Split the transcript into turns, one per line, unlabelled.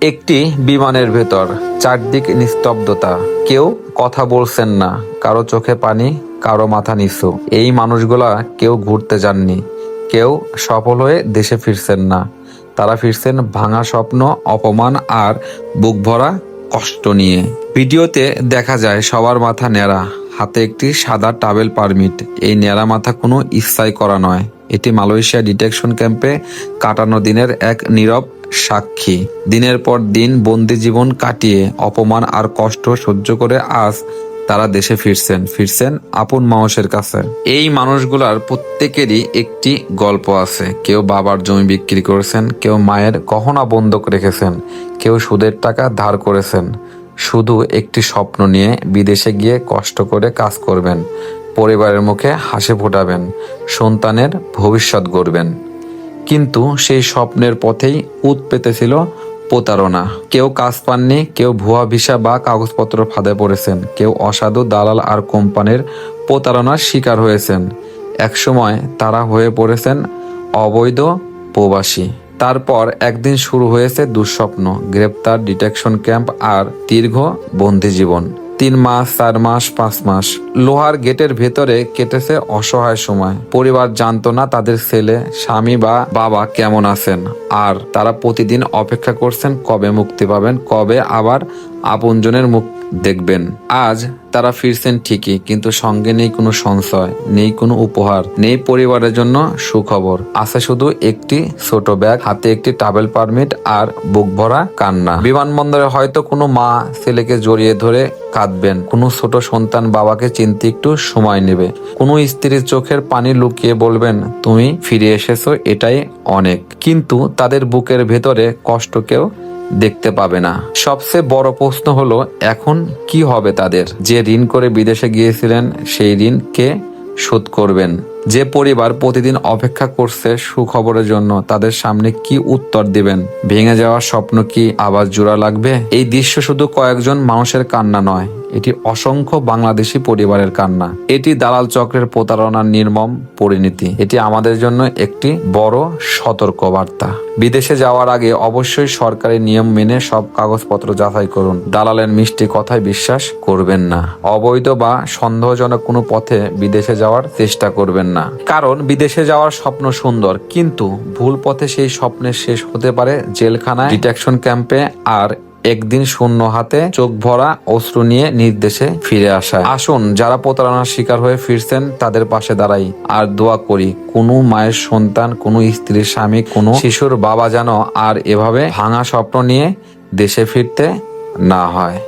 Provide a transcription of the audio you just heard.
একটি বিমানের ভেতর চারদিক নিস্তব্ধতা, কেউ কথা বলছেন না, কারো চোখে পানি, কারো মাথা নিচু। এই মানুষগুলা কেউ ঘুরতে যাননি, কেউ সফল হয়ে দেশে ফিরছেন না। তারা ফিরছেন ভাঙা স্বপ্ন, অপমান আর বুক ভরা কষ্ট নিয়ে। ভিডিওতে দেখা যায় সবার মাথা ন্যাড়া, হাতে একটি সাদা ট্রাভেল পারমিট। এই ন্যাড়া মাথা কোনো ইচ্ছাই করা নয়, এটি মালয়েশিয়া ডিটেকশন ক্যাম্পে কাটানো দিনের এক নীরব সাক্ষী। দিনের পর দিন বন্দি জীবন কাটিয়ে, অপমান আর কষ্ট সহ্য করে আজ তারা দেশে ফিরছেন আপন মানুষের কাছে। এই মানুষগুলার প্রত্যেকেরই একটি গল্প আছে। কেউ বাবার জমি বিক্রি করেছেন, কেউ মায়ের গহনা বন্ধক রেখেছেন, কেউ সুদের টাকা ধার করেছেন, শুধু একটি স্বপ্ন নিয়ে বিদেশে গিয়ে কষ্ট করে কাজ করবেন, পরিবারের মুখে হাসি ফোটাবেন, সন্তানের ভবিষ্যৎ গড়বেন। কিন্তু সেই স্বপ্নের পথেই উত পেতেছিল প্রতারণা। কেউ কাজ পাননি, কেউ ভুয়া ভিসা বা কাগজপত্র ফাঁদে পড়েছেন, কেউ অসাধু দালাল আর কোম্পানির প্রতারণার শিকার হয়েছেন। একসময় তারা হয়ে পড়েছেন অবৈধ প্রবাসী। তারপর একদিন শুরু হয়েছে দুঃস্বপ্ন, গ্রেপ্তার, ডিটেকশন ক্যাম্প আর দীর্ঘ বন্দি জীবন। 3 মাস, 4 মাস, 5 মাস লোহার গেটের ভেতরে কেটেছে অসহায় সময়। পরিবার জানতো না তাদের ছেলে, স্বামী বা বাবা কেমন আছেন, আর তারা প্রতিদিন অপেক্ষা করছেন কবে মুক্তি পাবেন, কবে আবার আপনজনের মুখ দেখবেন। আজ তারা ফিরছেন ঠিকই, কিন্তু সঙ্গে নেই কোনো সঞ্চয়, নেই কোনো উপহার, নেই পরিবারের জন্য সুখবর। আছে শুধু একটি ছোট ব্যাগ, হাতে একটি ট্রাভেল পারমিট আর বুক ভরা কান্না। বিমানবন্দরে হয়তো কোনো মা ছেলেকে জড়িয়ে ধরে কাঁদবেন, কোনো ছোট সন্তান বাবাকে চিনতে একটু সময় নেবে, কোনো স্ত্রীর চোখের পানি লুকিয়ে বলবেন তুমি ফিরে এসেছো, এটাই অনেক। কিন্তু তাদের বুকের ভেতরে কষ্ট কেউ দেখতে পাবে না। সবচেয়ে বড় প্রশ্ন হলো এখন কি হবে তাদের? যে ঋণ করে বিদেশে গিয়েছিলেন, সেই ঋণ কে শোধ করবেন? যে পরিবার প্রতিদিন অপেক্ষা করছে সুখবরের জন্য, তাদের সামনে কি উত্তর দিবেন? ভেঙে যাওয়া স্বপ্ন কি আবার জোড়া লাগবে? এই দৃশ্য শুধু কয়েকজন মানুষের কান্না নয়, এটি অসংখ্য বাংলাদেশি পরিবারের কান্না। এটি দালাল চক্রের প্রতারণার নির্মম পরিণতি। এটি আমাদের জন্য একটি বড় সতর্ক বার্তা। বিদেশে যাওয়ার আগে অবশ্যই সরকারি নিয়ম মেনে সব কাগজপত্র যাচাই করুন। দালালের মিষ্টি কথায় বিশ্বাস করবেন না। অবৈধ বা সন্দেহজনক কোনো পথে বিদেশে যাওয়ার চেষ্টা করবেন না। কারণ বিদেশে যাওয়ার স্বপ্ন সুন্দর, কিন্তু ভুল পথে সেই স্বপ্নের শেষ হতে পারে জেলখানায়, ডিটেকশন ক্যাম্পে, আর একদিন শূন্য হাতে চোখ ভরা অশ্রু নিয়ে নির্দেশে ফিরে আসায়। আসুন যারা প্রতারণার শিকার হয়ে ফিরছেন তাদের পাশে দাঁড়াই আর দোয়া করি কোনো মায়ের সন্তান, কোনো স্ত্রীর স্বামী, কোনো শিশুর বাবা যেন আর এভাবে ভাঙা স্বপ্ন নিয়ে দেশে ফিরতে না হয়।